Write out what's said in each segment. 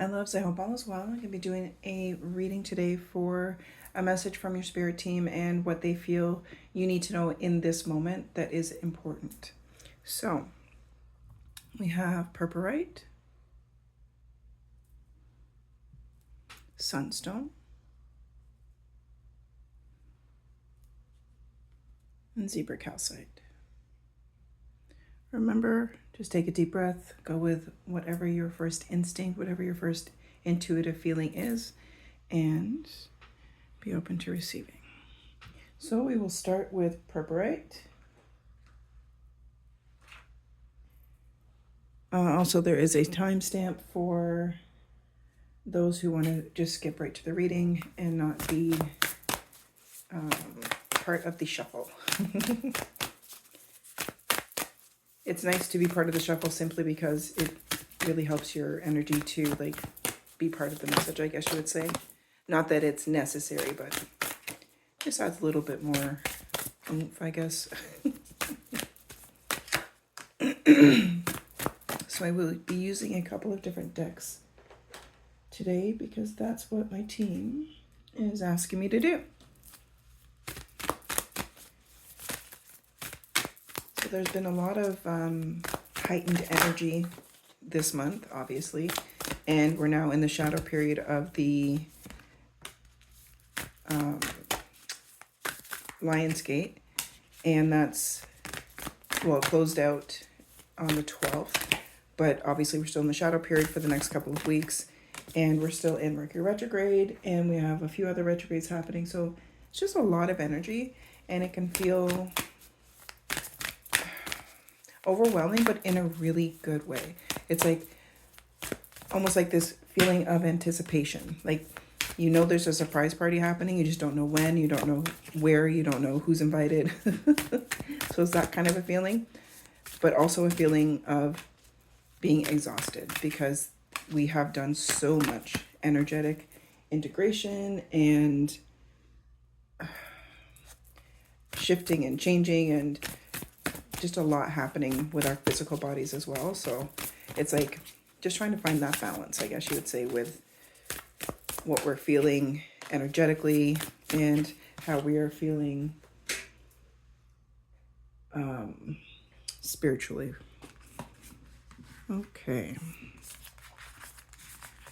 My loves, I hope all is well. I'm going to be doing a reading today for a message from your spirit team and what they feel you need to know in this moment that is important. So, we have Purpurite, Sunstone, and Zebra Calcite. Remember, just take a deep breath, go with whatever your first instinct, whatever your first intuitive feeling is, and be open to receiving. So we will start with Purpurite. Also, there is a timestamp for those who want to just skip right to the reading and not be part of the shuffle. It's nice to be part of the shuffle simply because it really helps your energy to be part of the message, I guess you would say. Not that it's necessary, but just adds a little bit more oomph, I guess. So I will be using a couple of different decks today because that's what my team is asking me to do. So there's been a lot of heightened energy this month, obviously, and we're now in the shadow period of the Lion's Gate, and that's, well, closed out on the 12th, but obviously we're still in the shadow period for the next couple of weeks, and we're still in Mercury retrograde, and we have a few other retrogrades happening, so it's just a lot of energy, and it can feel overwhelming, but in a really good way. It's almost like this feeling of anticipation. You know there's a surprise party happening, you just don't know when, you don't know where, you don't know who's invited. So it's that kind of a feeling, but also a feeling of being exhausted because we have done so much energetic integration and shifting and changing and just a lot happening with our physical bodies as well. So it's just trying to find that balance, I guess you would say, with what we're feeling energetically and how we are feeling spiritually. Okay.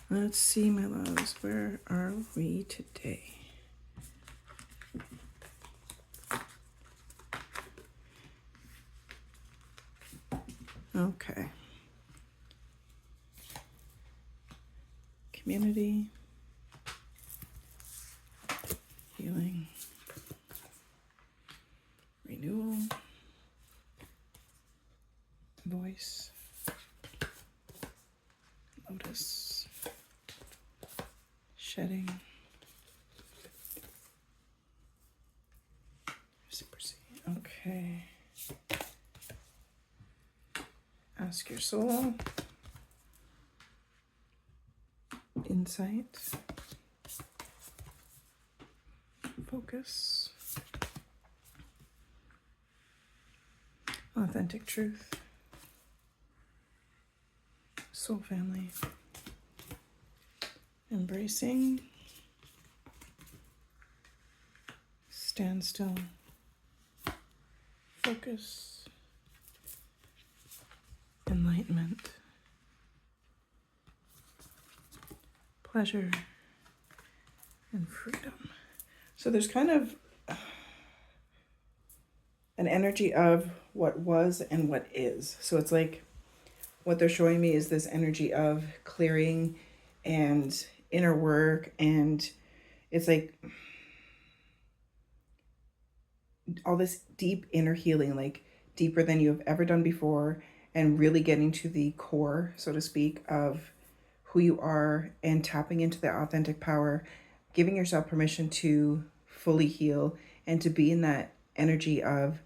Let's see, my loves, where are we today? Okay. Community. Healing. Renewal. Voice. Lotus. Shedding. Reciprocity. Okay. Ask your soul. Insight. Focus. Authentic truth. Soul family. Embracing. Stand still. Focus. Enlightenment. Pleasure. And freedom. So there's kind of an energy of what was and what is. So it's what they're showing me is this energy of clearing and inner work, and it's all this deep inner healing, deeper than you have ever done before, and really getting to the core, so to speak, of who you are and tapping into that authentic power, giving yourself permission to fully heal and to be in that energy of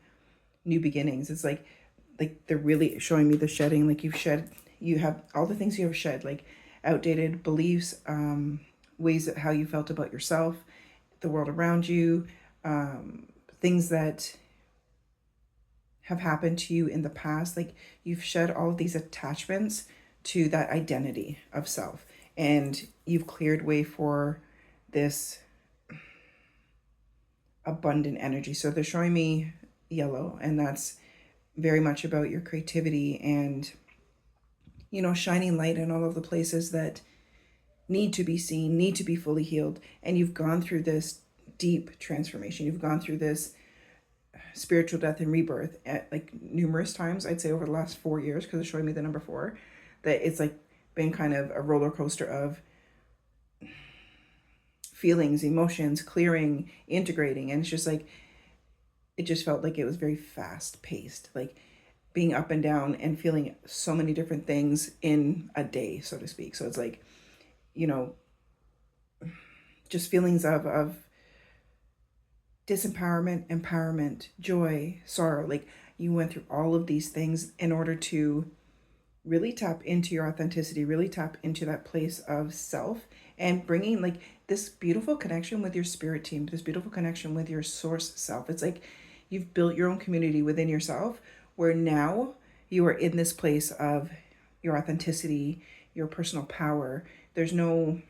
new beginnings. It's they're really showing me the shedding. You have all the things you have shed, outdated beliefs, ways of how you felt about yourself, the world around you, things that have happened to you in the past. You've shed all of these attachments to that identity of self. and you've cleared way for this abundant energy. So they're showing me yellow, and that's very much about your creativity and, you know, shining light in all of the places that need to be seen, need to be fully healed. And you've gone through this deep transformation. You've gone through this spiritual death and rebirth at like numerous times, I'd say over the last 4 years, because it's showing me the number 4, that it's like been kind of a roller coaster of feelings, emotions, clearing, integrating. And it's just like, it just felt like it was very fast paced, like being up and down and feeling so many different things in a day, so to speak. So it's like, you know, just feelings of disempowerment, empowerment, joy, sorrow. Like you went through all of these things in order to really tap into your authenticity, really tap into that place of self, and bringing like this beautiful connection with your spirit team, this beautiful connection with your source self. It's like you've built your own community within yourself, where now you are in this place of your authenticity, your personal power. There's no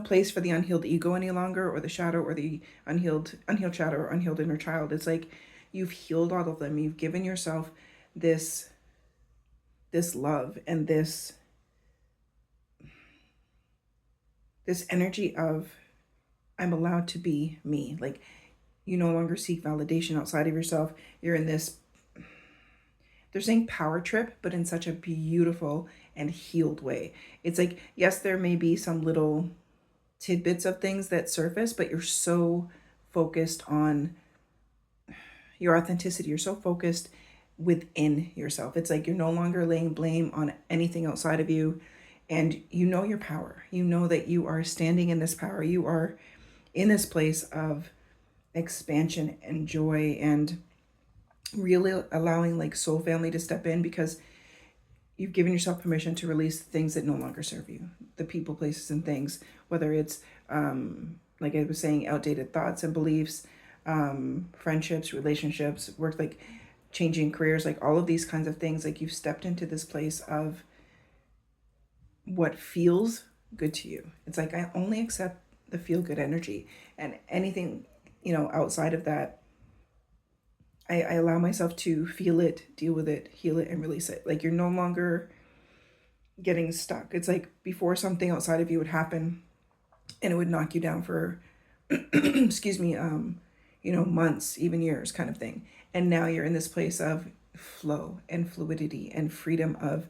place for the unhealed ego any longer, or the shadow, or the unhealed shadow, or unhealed inner child. It's like you've healed all of them. You've given yourself this love and this energy of, I'm allowed to be me. Like you no longer seek validation outside of yourself. You're in this, they're saying power trip, but in such a beautiful and healed way. It's like, yes, there may be some little tidbits of things that surface, but you're so focused on your authenticity. You're so focused within yourself. It's like you're no longer laying blame on anything outside of you, and you know your power. You know that you are standing in this power. You are in this place of expansion and joy, and really allowing like soul family to step in, because you've given yourself permission to release things that no longer serve you, the people, places, and things, whether it's like I was saying, outdated thoughts and beliefs, friendships, relationships, work, like changing careers, like all of these kinds of things. Like you've stepped into this place of what feels good to you. It's like, I only accept the feel good energy, and anything, you know, outside of that, I allow myself to feel it, deal with it, heal it, and release it. Like you're no longer getting stuck. It's like before, something outside of you would happen and it would knock you down for, excuse me, you know, months, even years kind of thing. And now you're in this place of flow and fluidity and freedom of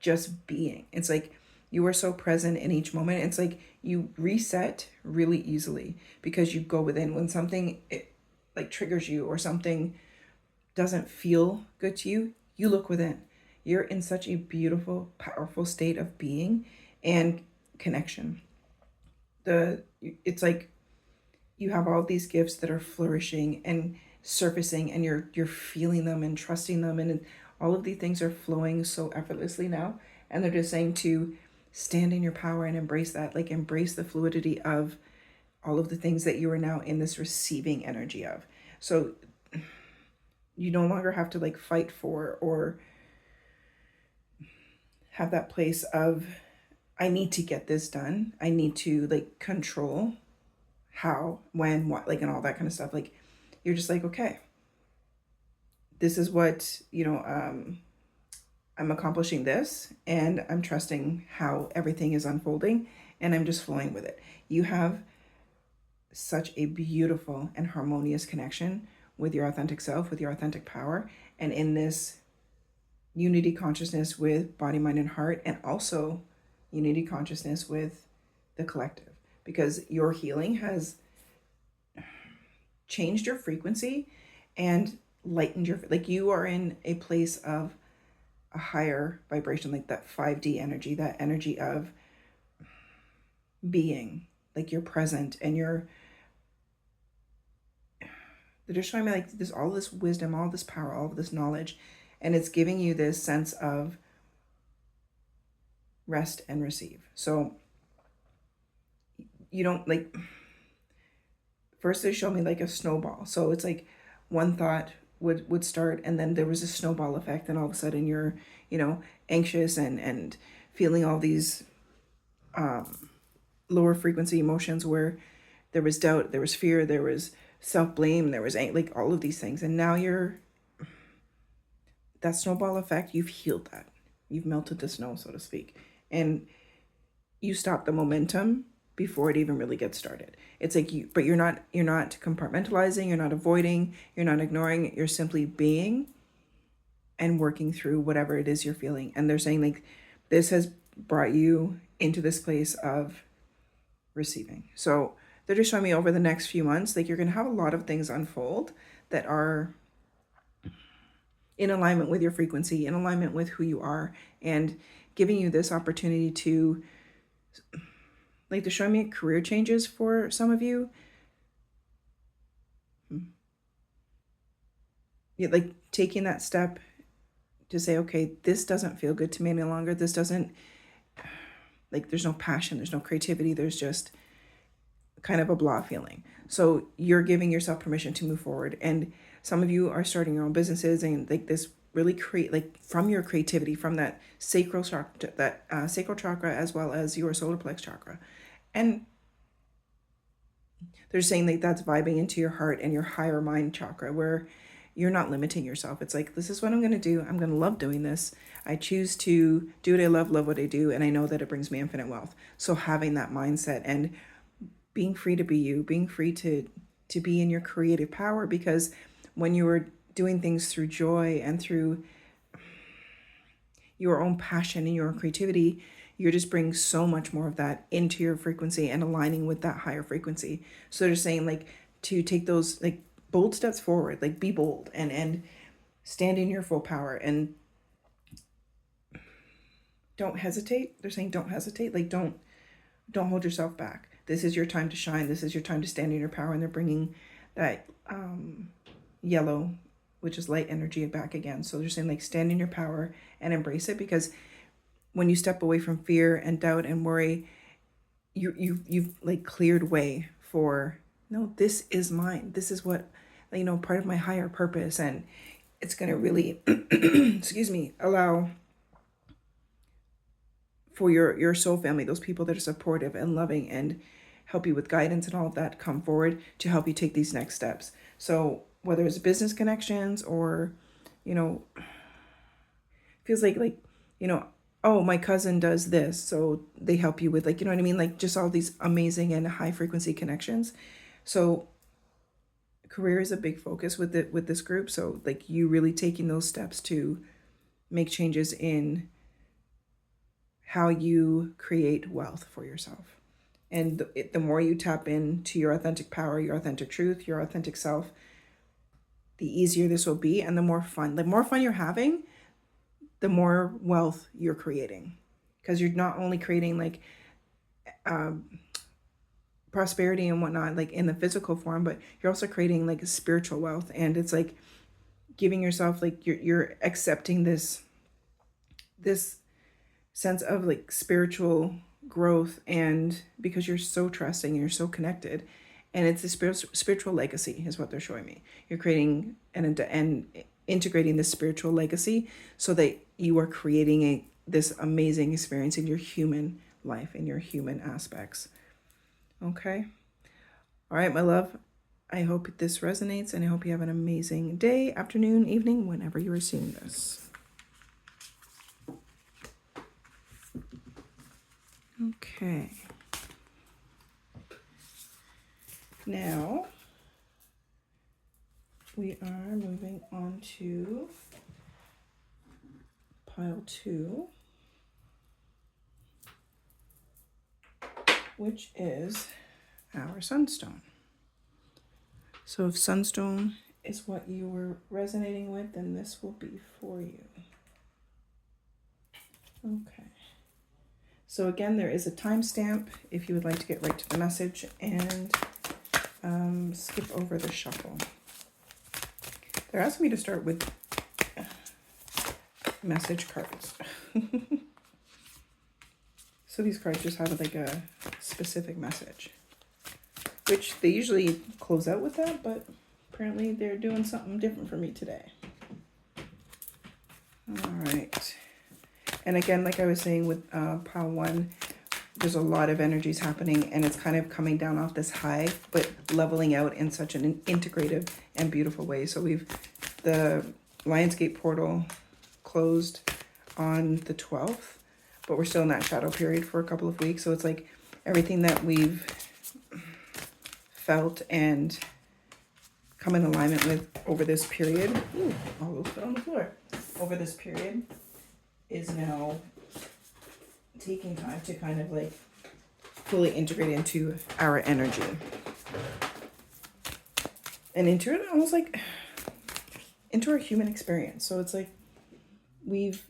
just being. It's like you are so present in each moment. It's like you reset really easily because you go within. When something like triggers you, or something doesn't feel good to you, you look within. You're in such a beautiful, powerful state of being and connection. It's like you have all these gifts that are flourishing and surfacing, and you're feeling them and trusting them, and all of these things are flowing so effortlessly now. And they're just saying to stand in your power and embrace that, like embrace the fluidity of all of the things that you are now in this receiving energy of. So you no longer have to like fight for, or have that place of, I need to get this done. I need to like control how, when, what, like, and all that kind of stuff. Like you're just like, okay, this is what, you know, I'm accomplishing this, and I'm trusting how everything is unfolding, and I'm just flowing with it. You have such a beautiful and harmonious connection with your authentic self, with your authentic power, and in this unity consciousness with body, mind, and heart, and also unity consciousness with the collective, because your healing has changed your frequency and lightened your, like you are in a place of a higher vibration, like that 5D energy, that energy of being, like you're present, and they're just showing me like this, all this wisdom, all this power, all of this knowledge, and it's giving you this sense of rest and receive. So you don't like, first they show me like a snowball. So it's like one thought would start, and then there was a snowball effect, and all of a sudden you're, you know, anxious and feeling all these lower frequency emotions where there was doubt, there was fear, there was self-blame, there was like all of these things. And now that snowball effect, you've healed that. You've melted the snow, so to speak. And you stop the momentum before it even really gets started. It's like but you're not compartmentalizing, you're not avoiding, you're not ignoring, you're simply being and working through whatever it is you're feeling. And they're saying like this has brought you into this place of receiving. So they're just showing me over the next few months, like you're going to have a lot of things unfold that are in alignment with your frequency, in alignment with who you are, and giving you this opportunity to, like, they're showing me career changes for some of you. Yeah, like taking that step to say, okay, this doesn't feel good to me any longer. This doesn't, like, there's no passion, there's no creativity, there's just kind of a blah feeling. So you're giving yourself permission to move forward. And some of you are starting your own businesses, and like this really like from your creativity, from that sacral chakra, as well as your solar plex chakra. And they're saying like that's vibing into your heart and your higher mind chakra, where you're not limiting yourself. It's like, this is what I'm going to do. I'm going to love doing this. I choose to do what I love what I do. And I know that it brings me infinite wealth. So having that mindset and being free to be you, being free to be in your creative power, because when you are doing things through joy and through your own passion and your creativity, you're just bringing so much more of that into your frequency and aligning with that higher frequency. So they're saying like to take those like bold steps forward, like be bold and stand in your full power and don't hesitate. They're saying don't hesitate. Like don't hold yourself back. This is your time to shine. This is your time to stand in your power. And they're bringing that yellow, which is light energy, back again. So they're saying like stand in your power and embrace it, because when you step away from fear and doubt and worry, you've like cleared way for, no, this is mine. This is what, you know, part of my higher purpose. And it's going to really, excuse me, allow for your soul family, those people that are supportive and loving and help you with guidance and all of that, come forward to help you take these next steps. So whether it's business connections or, you know, feels like, you know, oh, my cousin does this, so they help you with, like, you know what I mean? Like just all these amazing and high frequency connections. So career is a big focus with this group. So like you really taking those steps to make changes in how you create wealth for yourself. And the more you tap into your authentic power, your authentic truth, your authentic self, the easier this will be. And the more fun you're having, the more wealth you're creating. Because you're not only creating like prosperity and whatnot, like in the physical form, but you're also creating like a spiritual wealth. And it's like giving yourself, like you're accepting this sense of like spiritual growth, and because you're so trusting and you're so connected, and it's a spiritual legacy is what they're showing me. You're creating and integrating this spiritual legacy so that you are creating this amazing experience in your human life, in your human aspects. Okay. All right, my love. I hope this resonates, and I hope you have an amazing day, afternoon, evening, whenever you are seeing this. Okay. Now we are moving on to pile 2, which is our sunstone. So if sunstone is what you were resonating with, then this will be for you. Okay. So again, there is a timestamp if you would like to get right to the message and skip over the shuffle. They're asking me to start with message cards. So these cards just have like a specific message, which they usually close out with that, but apparently they're doing something different for me today. All right. And again, like I was saying with pile 1, there's a lot of energies happening, and it's kind of coming down off this high, but leveling out in such an integrative and beautiful way. So the Lionsgate portal closed on the 12th, but we're still in that shadow period for a couple of weeks. So it's like everything that we've felt and come in alignment with over this period. Ooh, all those fell on the floor. Over this period is now taking time to kind of like fully integrate into our energy and into it, almost like into our human experience. So it's like we've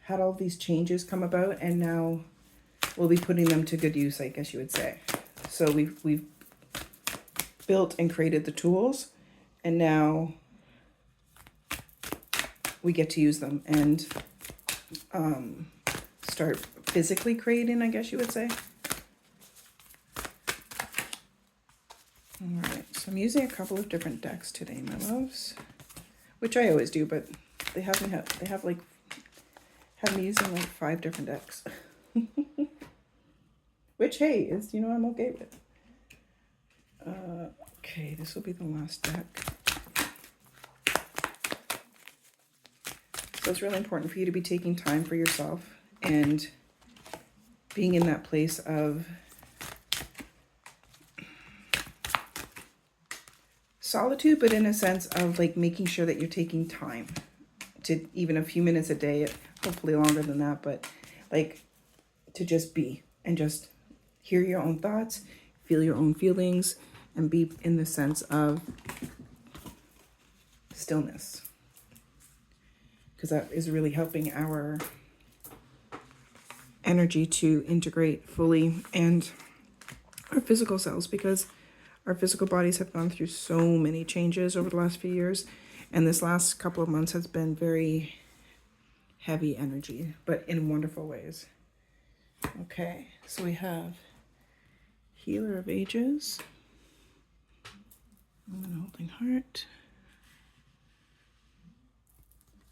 had all these changes come about, and now we'll be putting them to good use, I guess you would say. So we've built and created the tools, and now we get to use them and start physically creating, I guess you would say. All right, so I'm using a couple of different decks today, my loves, which I always do, but they have me using like 5 different decks, which, hey, is, I'm okay with. Okay, this will be the last deck. So it's really important for you to be taking time for yourself and being in that place of solitude, but in a sense of like making sure that you're taking time to, even a few minutes a day, hopefully longer than that, but like to just be and just hear your own thoughts, feel your own feelings, and be in the sense of stillness, because that is really helping our energy to integrate fully, and our physical selves, because our physical bodies have gone through so many changes over the last few years, and this last couple of months has been very heavy energy, but in wonderful ways. Okay, so we have Healer of Ages, Woman Holding Heart,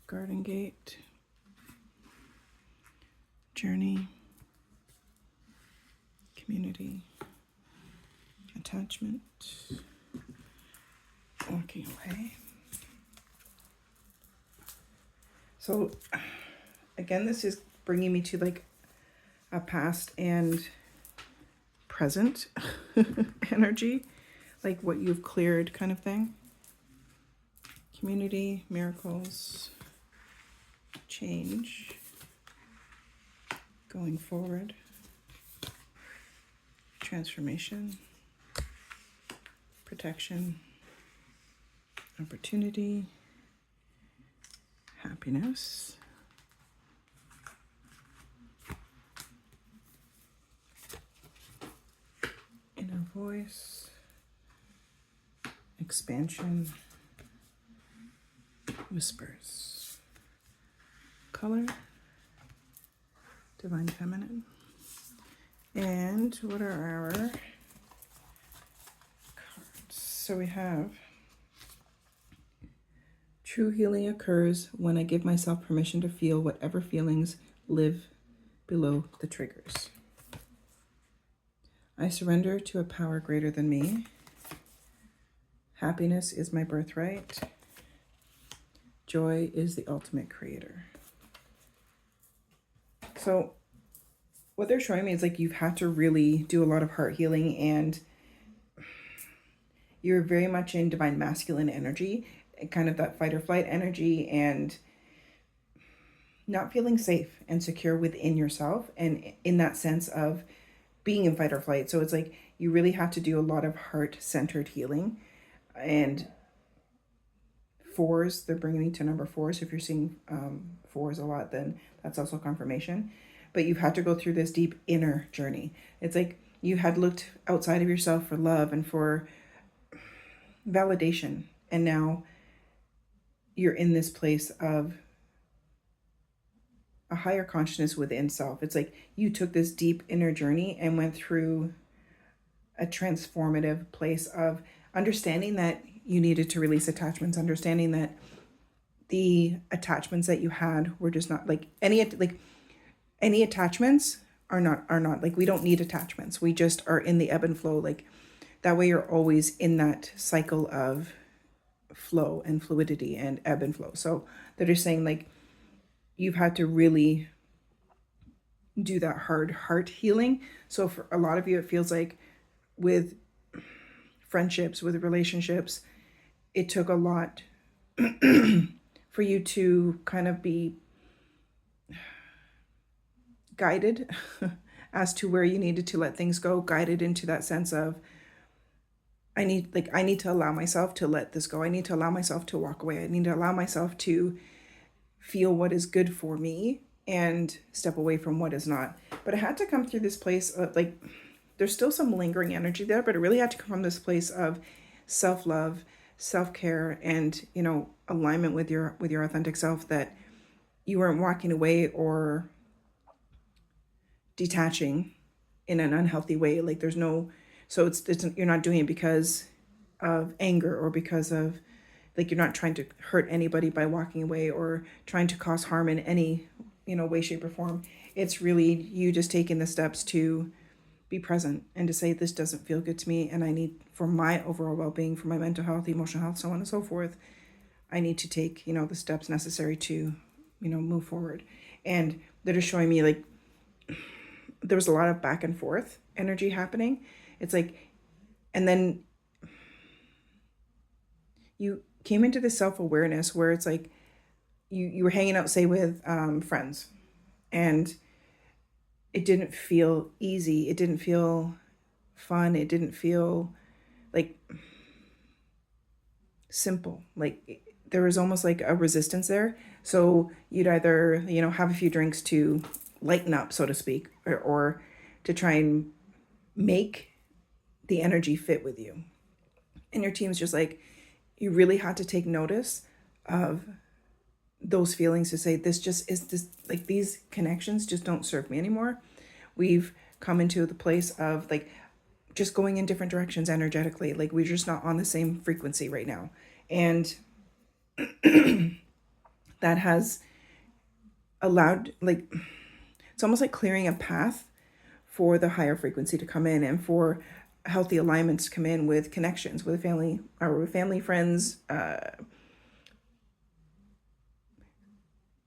Garden Gate, Journey, Community, Attachment, Walking Away. So again, this is bringing me to like a past and present energy, like what you've cleared kind of thing. Community, miracles, change, going forward, transformation, protection, opportunity, happiness, inner voice, expansion, whispers, color, divine feminine. And what are our cards? So we have true healing occurs when I give myself permission to feel whatever feelings live below the triggers. I surrender to a power greater than me. Happiness is my birthright. Joy is the ultimate creator. So what they're showing me is like you've had to really do a lot of heart healing, and you're very much in divine masculine energy, kind of that fight or flight energy, and not feeling safe and secure within yourself, and in that sense of being in fight or flight. So it's like you really have to do a lot of heart-centered healing. And 4s, they're bringing me to number 4. So if you're seeing 4s a lot, then that's also confirmation. But you've had to go through this deep inner journey. It's like you had looked outside of yourself for love and for validation, and now you're in this place of a higher consciousness within self. It's like you took this deep inner journey and went through a transformative place of understanding that you needed to release attachments, understanding that the attachments that you had were just not like any, like any attachments are not like, we don't need attachments. We just are in the ebb and flow. Like that way you're always in that cycle of flow and fluidity and ebb and flow. So they're just saying like you've had to really do that hard heart healing. So for a lot of you, it feels like with friendships, with relationships, it took a lot for you to kind of be guided as to where you needed to let things go, guided into that sense of, I need to allow myself to let this go. I need to allow myself to walk away. I need to allow myself to feel what is good for me and step away from what is not. But it had to come through this place of like, there's still some lingering energy there, but it really had to come from this place of self-love, self-care, and, you know, alignment with your authentic self, that you weren't walking away or detaching in an unhealthy way. Like there's no, so it's you're not doing it because of anger or because of, like, you're not trying to hurt anybody by walking away or trying to cause harm in any, you know, way, shape, or form. It's really you just taking the steps to be present and to say, this doesn't feel good to me, and I need, for my overall well-being, for my mental health, emotional health, so on and so forth, I need to take, you know, the steps necessary to, you know, move forward. And they're just showing me like there was a lot of back and forth energy happening. It's like, and then you came into this self-awareness where it's like you were hanging out, say, with friends, and it didn't feel easy. It didn't feel fun. It didn't feel like simple. Like there was almost like a resistance there. So you'd either, you know, have a few drinks to lighten up, so to speak, or to try and make the energy fit with you. And your team's just like, you really had to take notice of those feelings to say, this just is this, like, these connections just don't serve me anymore. We've come into the place of like just going in different directions energetically. Like we're just not on the same frequency right now. And that has allowed, like, it's almost like clearing a path for the higher frequency to come in and for healthy alignments to come in with connections with family or with family, friends,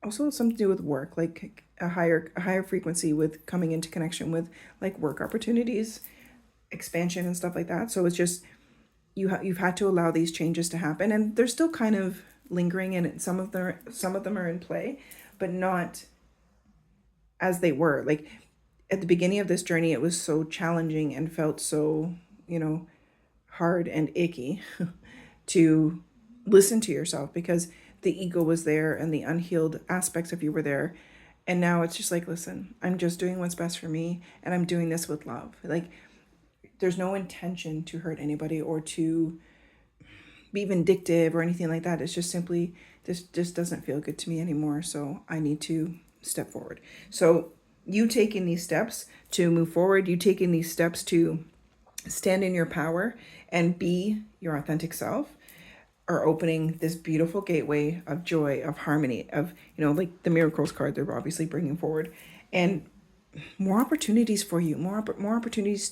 also something to do with work, like a higher frequency with coming into connection with like work opportunities, expansion and stuff like that. So it's just you've had to allow these changes to happen, and they're still kind of lingering, and some of them are in play, but not as they were. Like at the beginning of this journey, it was so challenging and felt so, you know, hard and icky to listen to yourself because the ego was there and the unhealed aspects of you were there. And now it's just like, listen, I'm just doing what's best for me, and I'm doing this with love. Like there's no intention to hurt anybody or to be vindictive or anything like that. It's just simply, this just doesn't feel good to me anymore, so I need to step forward. So you taking these steps to move forward, you taking these steps to stand in your power and be your authentic self, are opening this beautiful gateway of joy, of harmony, of, you know, like the miracles card they're obviously bringing forward, and more opportunities for you, more opportunities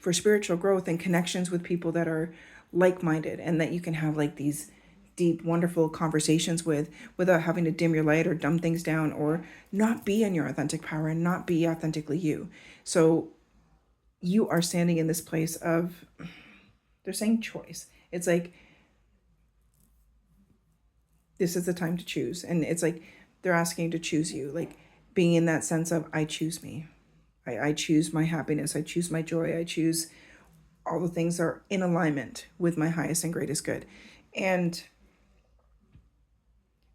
for spiritual growth and connections with people that are like-minded, and that you can have like these deep, wonderful conversations with without having to dim your light or dumb things down or not be in your authentic power and not be authentically you. So you are standing in this place of, they're saying choice. It's like, this is the time to choose. And it's like, they're asking you to choose you, like being in that sense of, I choose me. I choose my happiness. I choose my joy. I choose all the things that are in alignment with my highest and greatest good. And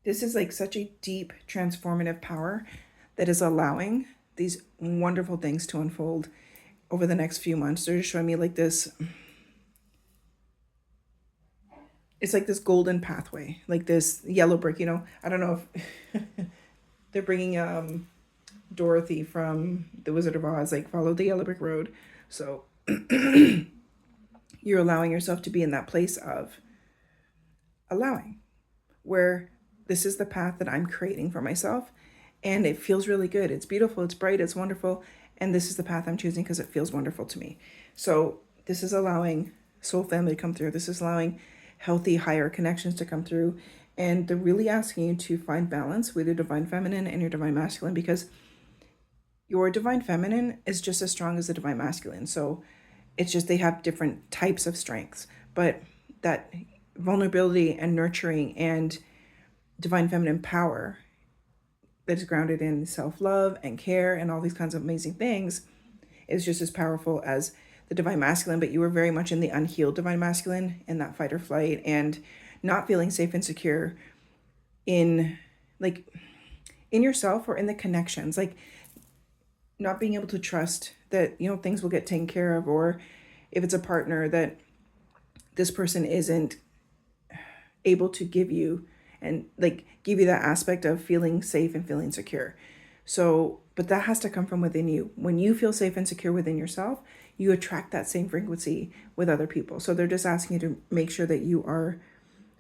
this is like such a deep transformative power that is allowing these wonderful things to unfold over the next few months. They're just showing me like this, it's like this golden pathway, like this yellow brick, you know. I don't know if they're bringing Dorothy from The Wizard of Oz, like follow the yellow brick road. So you're allowing yourself to be in that place of allowing, where this is the path that I'm creating for myself, And it feels really good. It's beautiful, it's bright, it's wonderful. And this is the path I'm choosing because it feels wonderful to me. So this is allowing soul family to come through. This is allowing healthy, higher connections to come through. And they're really asking you to find balance with your divine feminine and your divine masculine, because your divine feminine is just as strong as the divine masculine. So it's just they have different types of strengths. But that vulnerability and nurturing and divine feminine power that is grounded in self-love and care and all these kinds of amazing things is just as powerful as the divine masculine. But you were very much in the unhealed divine masculine, in that fight or flight and not feeling safe and secure in yourself or in the connections, like not being able to trust that, things will get taken care of, or if it's a partner, that this person isn't able to give you that aspect of feeling safe and feeling secure. So, but that has to come from within you. When you feel safe and secure within yourself, you attract that same frequency with other people. So they're just asking you to make sure that you are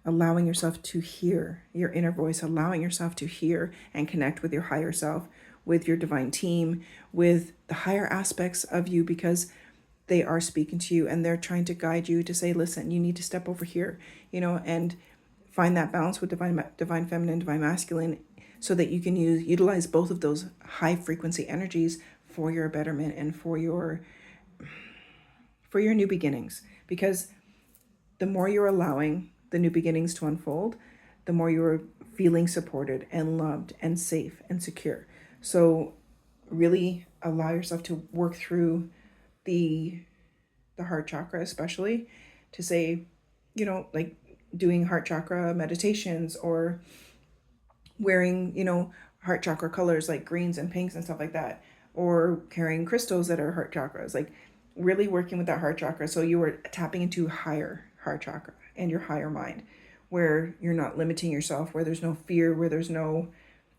allowing yourself to hear your inner voice, allowing yourself to hear and connect with your higher self, with your divine team, with the higher aspects of you, because they are speaking to you and they're trying to guide you to say, listen, you need to step over here, and find that balance with divine feminine, divine masculine, so that you can utilize both of those high frequency energies for your betterment and for your new beginnings. Because the more you're allowing the new beginnings to unfold, the more you're feeling supported and loved and safe and secure. So really allow yourself to work through the heart chakra, especially to say, doing heart chakra meditations, or wearing, heart chakra colors like greens and pinks and stuff like that, or carrying crystals that are heart chakras, like really working with that heart chakra. So you are tapping into higher heart chakra and your higher mind, where you're not limiting yourself, where there's no fear, where there's no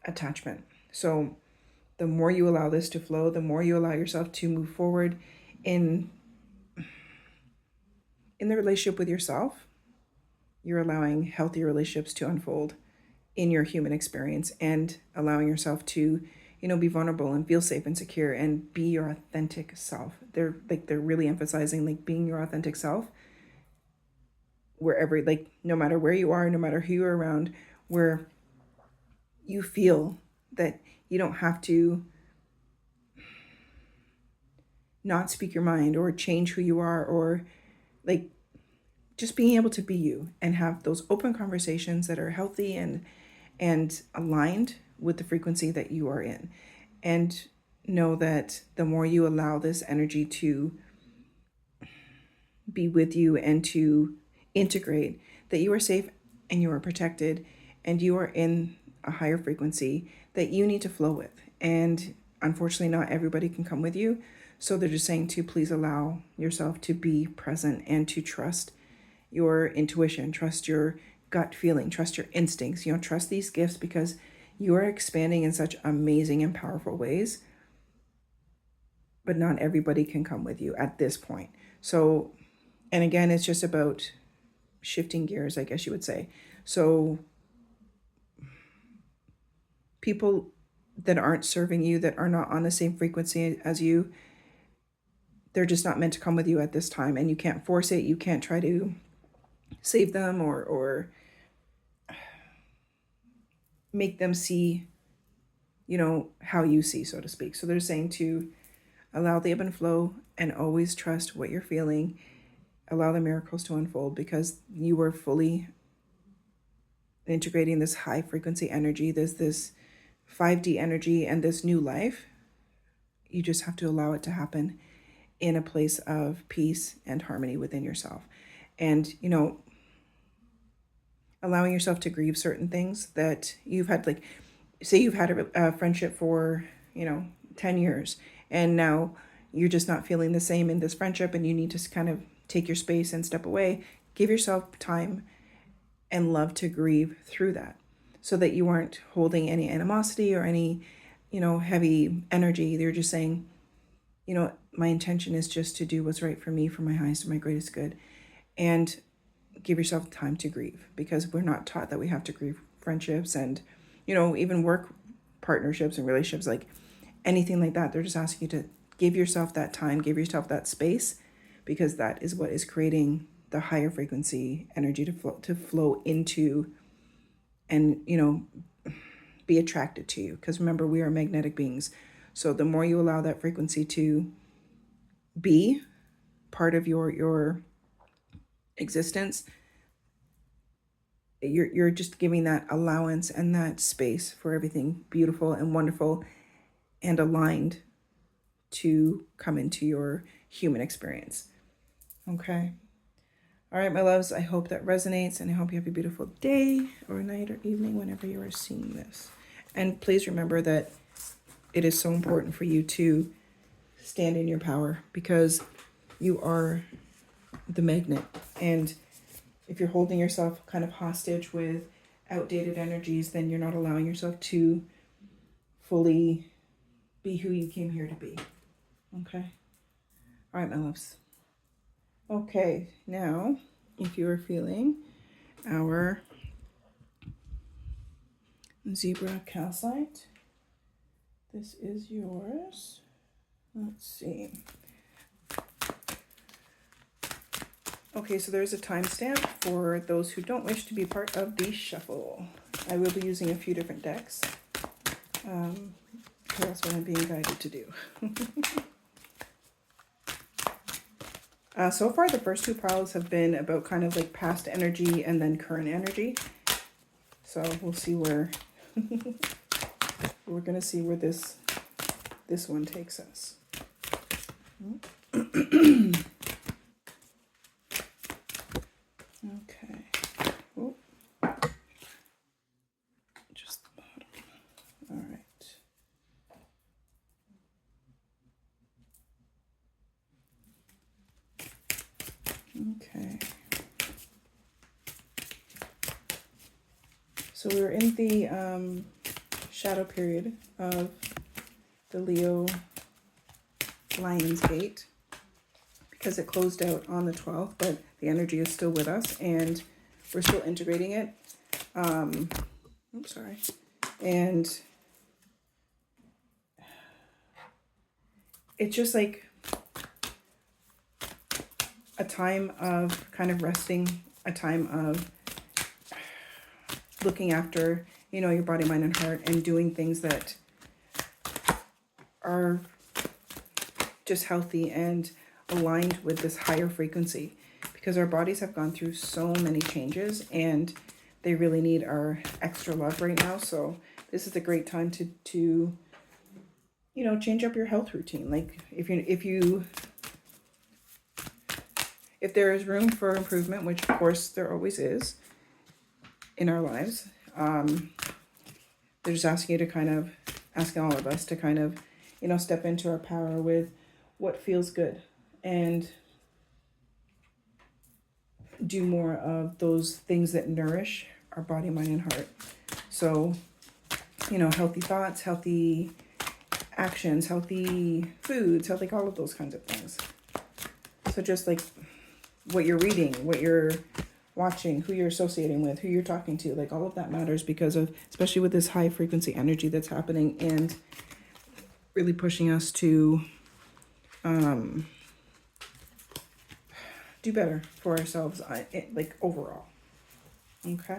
attachment. So the more you allow this to flow, the more you allow yourself to move forward in the relationship with yourself, you're allowing healthy relationships to unfold in your human experience, and allowing yourself to, be vulnerable and feel safe and secure and be your authentic self. They're really emphasizing being your authentic self wherever, no matter where you are, no matter who you're around, where you feel that you don't have to not speak your mind or change who you are, or just being able to be you and have those open conversations that are healthy and aligned with the frequency that you are in. And know that the more you allow this energy to be with you and to integrate, that you are safe and you are protected and you are in a higher frequency that you need to flow with. And unfortunately, not everybody can come with you. So they're just saying to please allow yourself to be present and to trust your intuition, trust your gut feeling, trust your instincts, trust these gifts, because you are expanding in such amazing and powerful ways, but not everybody can come with you at this point. So, and again, it's just about shifting gears, I guess you would say. So people that aren't serving you, that are not on the same frequency as you, they're just not meant to come with you at this time. And you can't force it. You can't try to save them or make them see, how you see, so to speak. So they're saying to allow the ebb and flow and always trust what you're feeling. Allow the miracles to unfold, because you are fully integrating this high frequency energy, this 5D energy and this new life. You just have to allow it to happen in a place of peace and harmony within yourself. And, allowing yourself to grieve certain things that you've had, say you've had a friendship for, 10 years, and now you're just not feeling the same in this friendship, and you need to kind of take your space and step away. Give yourself time and love to grieve through that, so that you aren't holding any animosity or any, heavy energy. They're just saying, my intention is just to do what's right for me, for my highest and my greatest good. And give yourself time to grieve, because we're not taught that we have to grieve friendships and, even work partnerships and relationships, like anything like that. They're just asking you to give yourself that time, give yourself that space, because that is what is creating the higher frequency energy to flow into and, you know, be attracted to you. Because remember, we are magnetic beings. So the more you allow that frequency to be part of your existence, you're just giving that allowance and that space for everything beautiful and wonderful and aligned to come into your human experience. Okay. All right, my loves, I hope that resonates, and I hope you have a beautiful day or night or evening whenever you are seeing this. And please remember that it is so important for you to stand in your power, because you are the magnet. And if you're holding yourself kind of hostage with outdated energies, then you're not allowing yourself to fully be who you came here to be. Okay? All right, my loves. Okay, now, if you are feeling our zebra calcite, this is yours. Let's see. Okay, so there's a timestamp for those who don't wish to be part of the shuffle. I will be using a few different decks. That's what I'm being guided to do. So far, the first two piles have been about kind of like past energy and then current energy. So we'll see where we're going to see where this one takes us. Okay. Oh. Just the bottom. All right. Okay. So we're in the shadow period of the Leo Lion's Gate, because it closed out on the 12th, but the energy is still with us and we're still integrating it. Oops, sorry. And it's just like a time of kind of resting, a time of looking after, you know, your body, mind, and heart, and doing things that are just healthy and aligned with this higher frequency, because our bodies have gone through so many changes and they really need our extra love right now. So this is a great time to you know, change up your health routine. Like if there is room for improvement, which of course there always is in our lives, they're just asking you to kind of, asking all of us to kind of, you know, step into our power with what feels good and do more of those things that nourish our body, mind, and heart. So, you know, healthy thoughts, healthy actions, healthy foods, healthy, all of those kinds of things. So just like what you're reading, what you're watching, who you're associating with, who you're talking to, like all of that matters, because of, especially with this high frequency energy that's happening and really pushing us to do better for ourselves, like overall. Okay.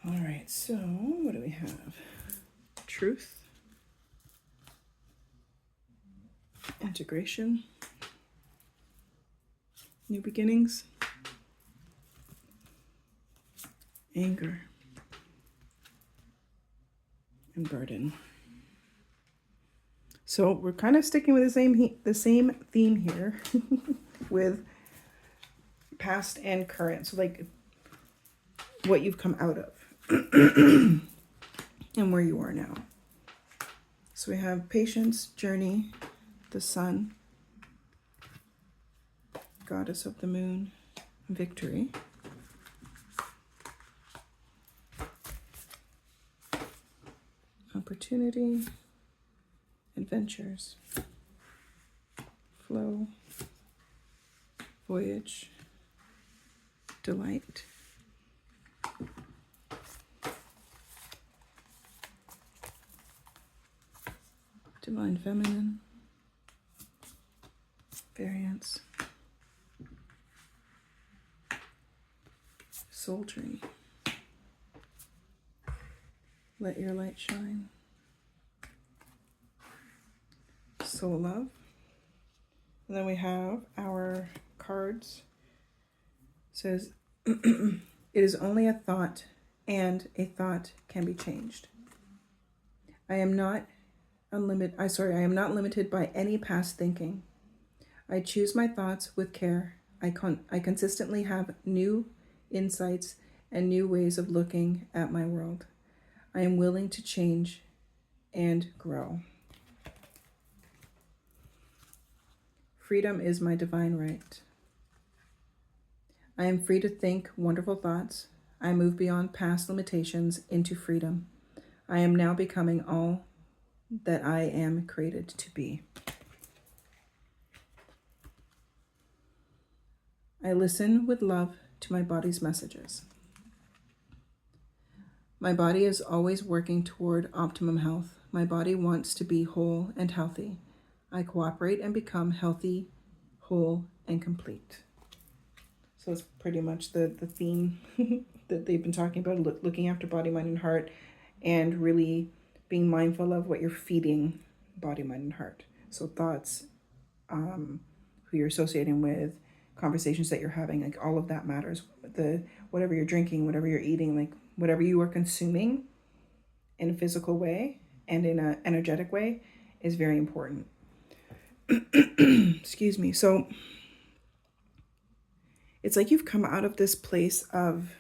All right. So what do we have? Truth, integration, new beginnings, anger, and burden. So we're kind of sticking with the same theme here with past and current. So like what you've come out of and where you are now. So we have patience, journey, the sun, goddess of the moon, victory, opportunity, adventures, flow, voyage, delight, Divine Feminine, Variance, Soul Tree, Let Your Light Shine, Soul Love. And then we have our cards. It says, it is only a thought, and a thought can be changed. I am not limited by any past thinking. I choose my thoughts with care. I consistently have new insights and new ways of looking at my world. I am willing to change and grow. Freedom is my divine right. I am free to think wonderful thoughts. I move beyond past limitations into freedom. I am now becoming all that I am created to be. I listen with love to my body's messages. My body is always working toward optimum health. My body wants to be whole and healthy. I cooperate and become healthy, whole, and complete. So it's pretty much the theme that they've been talking about, looking after body, mind, and heart, and really being mindful of what you're feeding body, mind, and heart. So thoughts, who you're associating with, conversations that you're having, like all of that matters. Whatever you're drinking, whatever you're eating, like whatever you are consuming in a physical way and in an energetic way is very important. Excuse me. So it's like you've come out of this place of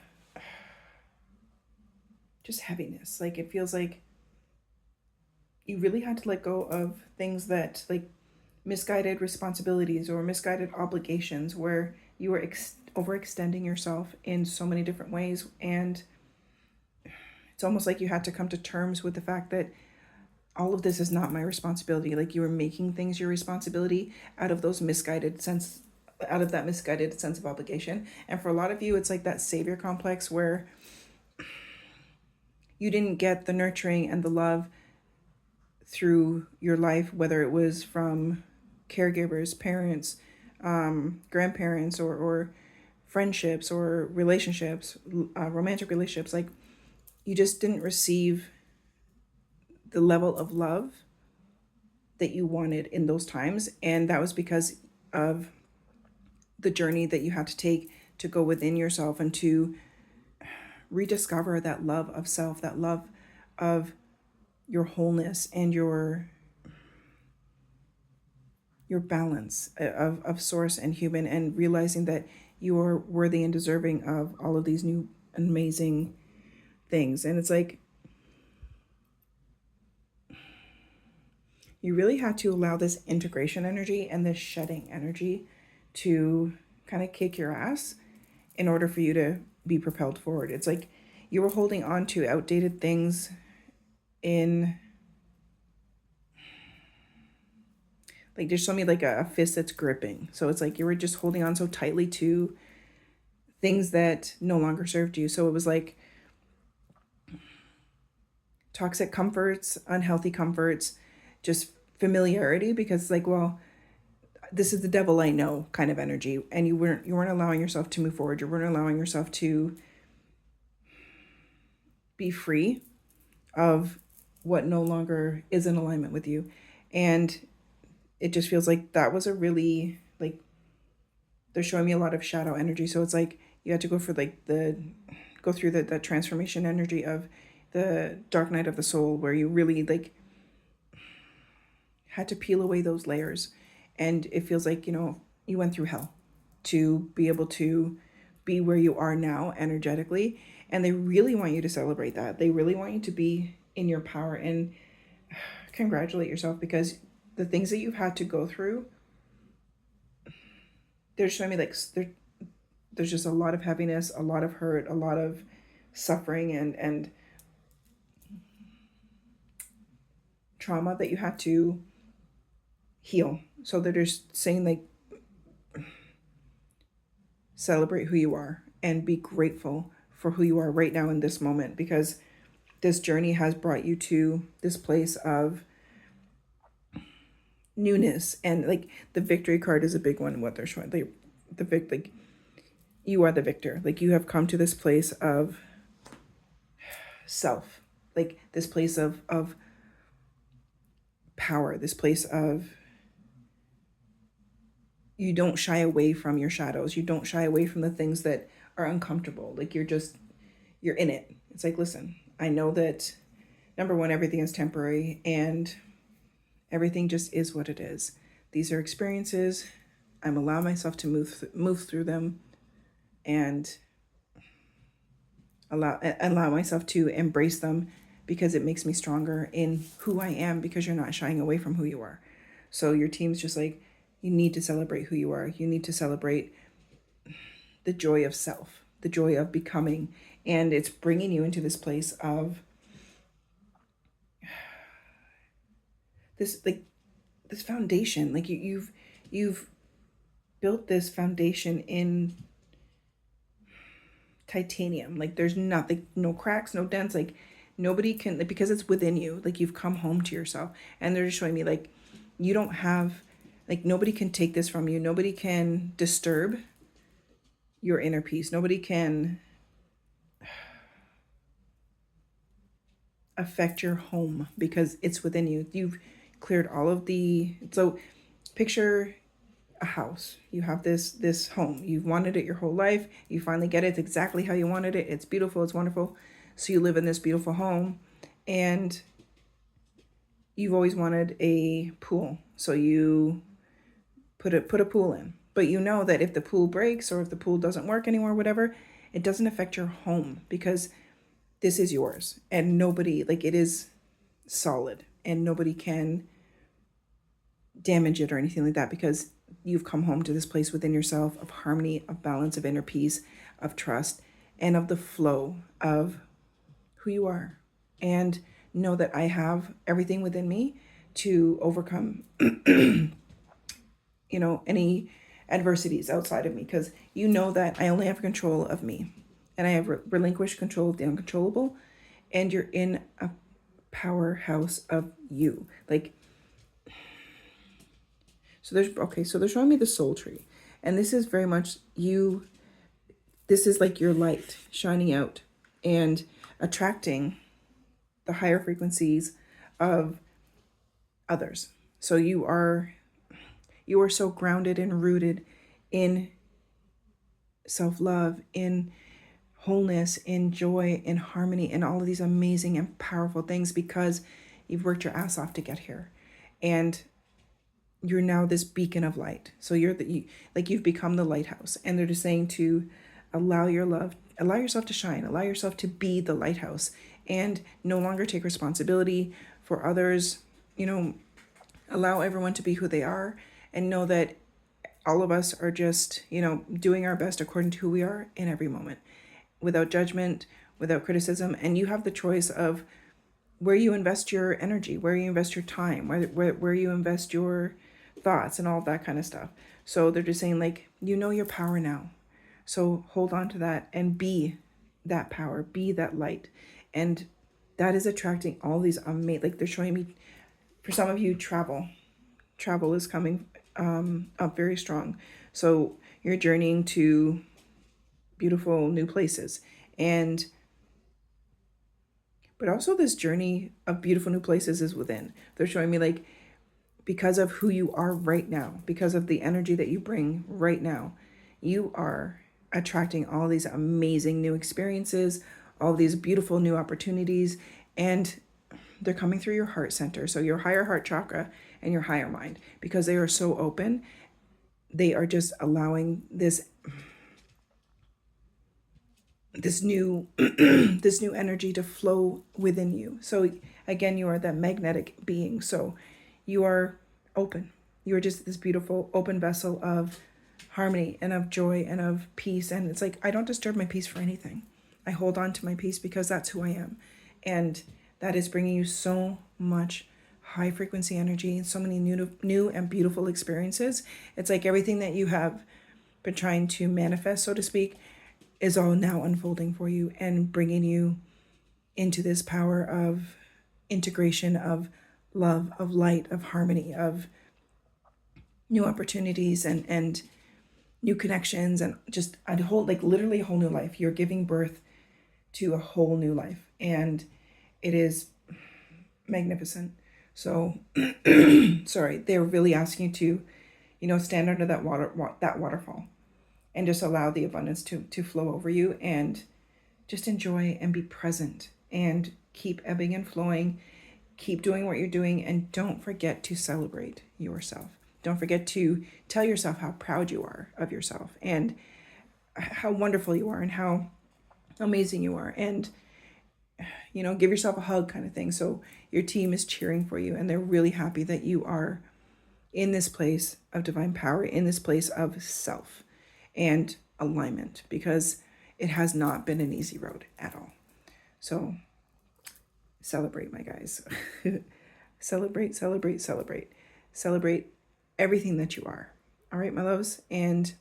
just heaviness. Like it feels like you really had to let go of things that, like, misguided responsibilities or misguided obligations where you were overextending yourself in so many different ways. And it's almost like you had to come to terms with the fact that all of this is not my responsibility. Like you were making things your responsibility out of that misguided sense of obligation. And for a lot of you, it's like that savior complex where you didn't get the nurturing and the love through your life, whether it was from caregivers, parents, grandparents, or friendships or relationships, romantic relationships. Like you just didn't receive the level of love that you wanted in those times. And that was because of the journey that you had to take to go within yourself and to rediscover that love of self, that love of your wholeness and your balance of source and human, and realizing that you are worthy and deserving of all of these new amazing things. And it's like you really had to allow this integration energy and this shedding energy to kind of kick your ass in order for you to be propelled forward. It's like you were holding on to outdated things in, like, there's so many, like a fist that's gripping. So it's like you were just holding on so tightly to things that no longer served you. So it was like toxic comforts, unhealthy comforts, just familiarity, because like, well, this is the devil I know kind of energy. And you weren't allowing yourself to move forward. You weren't allowing yourself to be free of what no longer is in alignment with you. And it just feels like that was a really, like, they're showing me a lot of shadow energy. So it's like you had to go through that transformation energy of the dark night of the soul, where you really like had to peel away those layers. And it feels like, you went through hell to be able to be where you are now energetically. And they really want you to celebrate that. They really want you to be in your power and congratulate yourself, because the things that you've had to go through, they're showing me like there's just a lot of heaviness, a lot of hurt, a lot of suffering and trauma that you had to heal. So they're just saying, like, celebrate who you are and be grateful for who you are right now in this moment, because this journey has brought you to this place of newness. And like the victory card is a big one, what they're showing. Like you are the victor. Like you have come to this place of self, like this place of power, this place of, you don't shy away from your shadows. You don't shy away from the things that are uncomfortable. Like you're in it. It's like, listen, I know that number one, everything is temporary and everything just is what it is. These are experiences. I'm allowing myself to move through them and allow myself to embrace them, because it makes me stronger in who I am, because you're not shying away from who you are. So your team's just like, you need to celebrate who you are. You need to celebrate the joy of self, the joy of becoming. And it's bringing you into this place of this, like this foundation. Like you've built this foundation in titanium. Like there's nothing, no cracks, no dents. Like nobody can, like, because it's within you. Like you've come home to yourself. And they're just showing me like, you don't have, like nobody can take this from you. Nobody can disturb your inner peace. Nobody can affect your home, because it's within you. You've cleared all of the, so picture a house. You have this home. You've wanted it your whole life. You finally get it. It's exactly how you wanted it. It's beautiful. It's wonderful. So you live in this beautiful home, and you've always wanted a pool. So you put a pool in. But you know that if the pool breaks or if the pool doesn't work anymore, whatever, it doesn't affect your home, because this is yours, and nobody, like, it is solid and nobody can damage it or anything like that, because you've come home to this place within yourself of harmony, of balance, of inner peace, of trust, and of the flow of who you are. And know that I have everything within me to overcome any adversities outside of me, because you know that I only have control of me, and I have relinquished control of the uncontrollable, and you're in a powerhouse of you. Like, so they're showing me the soul tree, and this is very much you. This is like your light shining out and attracting the higher frequencies of others. So you are so grounded and rooted in self-love, in wholeness, in joy, in harmony, and all of these amazing and powerful things, because you've worked your ass off to get here. And you're now this beacon of light. So you've become the lighthouse. And they're just saying to allow yourself to shine, allow yourself to be the lighthouse, and no longer take responsibility for others. Allow everyone to be who they are, and know that all of us are just, doing our best according to who we are in every moment, without judgment, without criticism. And you have the choice of where you invest your energy, where you invest your time, where you invest your thoughts and all that kind of stuff. So they're just saying, like, your power now. So hold on to that and be that power, be that light. And that is attracting all these amazing, like they're showing me, for some of you, travel is coming up very strong. So you're journeying to beautiful new places, but also this journey of beautiful new places is within. They're showing me, like, because of who you are right now, because of the energy that you bring right now, you are attracting all these amazing new experiences, all these beautiful new opportunities, and they're coming through your heart center. So your higher heart chakra and your higher mind, because they are so open, they are just allowing this new this new energy to flow within you. So again, you are that magnetic being. So you are open. You are just this beautiful open vessel of harmony and of joy and of peace. And it's like, I don't disturb my peace for anything. I hold on to my peace because that's who I am. And that is bringing you so much high frequency energy and so many new and beautiful experiences. It's like everything that you have been trying to manifest, so to speak, is all now unfolding for you and bringing you into this power of integration, of love, of light, of harmony, of new opportunities and new connections, and just a whole, like literally a whole new life. You're giving birth to a whole new life, and it is magnificent. So sorry, they're really asking you to, stand under that waterfall and just allow the abundance to flow over you, and just enjoy and be present and keep ebbing and flowing. Keep doing what you're doing, and don't forget to celebrate yourself. Don't forget to tell yourself how proud you are of yourself, and how wonderful you are, and how amazing you are, and give yourself a hug, kind of thing. So your team is cheering for you, and they're really happy that you are in this place of divine power, in this place of self and alignment, because it has not been an easy road at all. So celebrate, my guys. Celebrate, celebrate, celebrate. Celebrate everything that you are. All right, my loves? And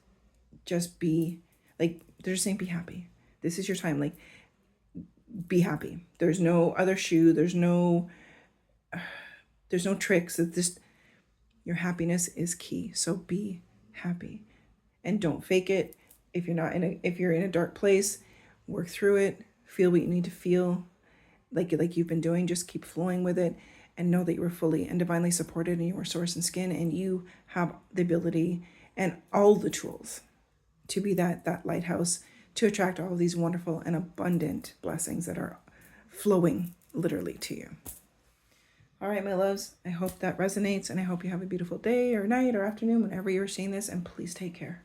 just be, like, they're just saying, be happy. This is your time. Like, be happy. There's no other shoe. There's no tricks. It's just, your happiness is key. So be happy, and don't fake it. If you're in a dark place, work through it. Feel what you need to feel, like you've been doing. Just keep flowing with it, and know that you are fully and divinely supported in your source and skin, and you have the ability and all the tools to be that lighthouse, to attract all of these wonderful and abundant blessings that are flowing literally to you. All right, my loves, I hope that resonates, and I hope you have a beautiful day or night or afternoon whenever you're seeing this, and please take care.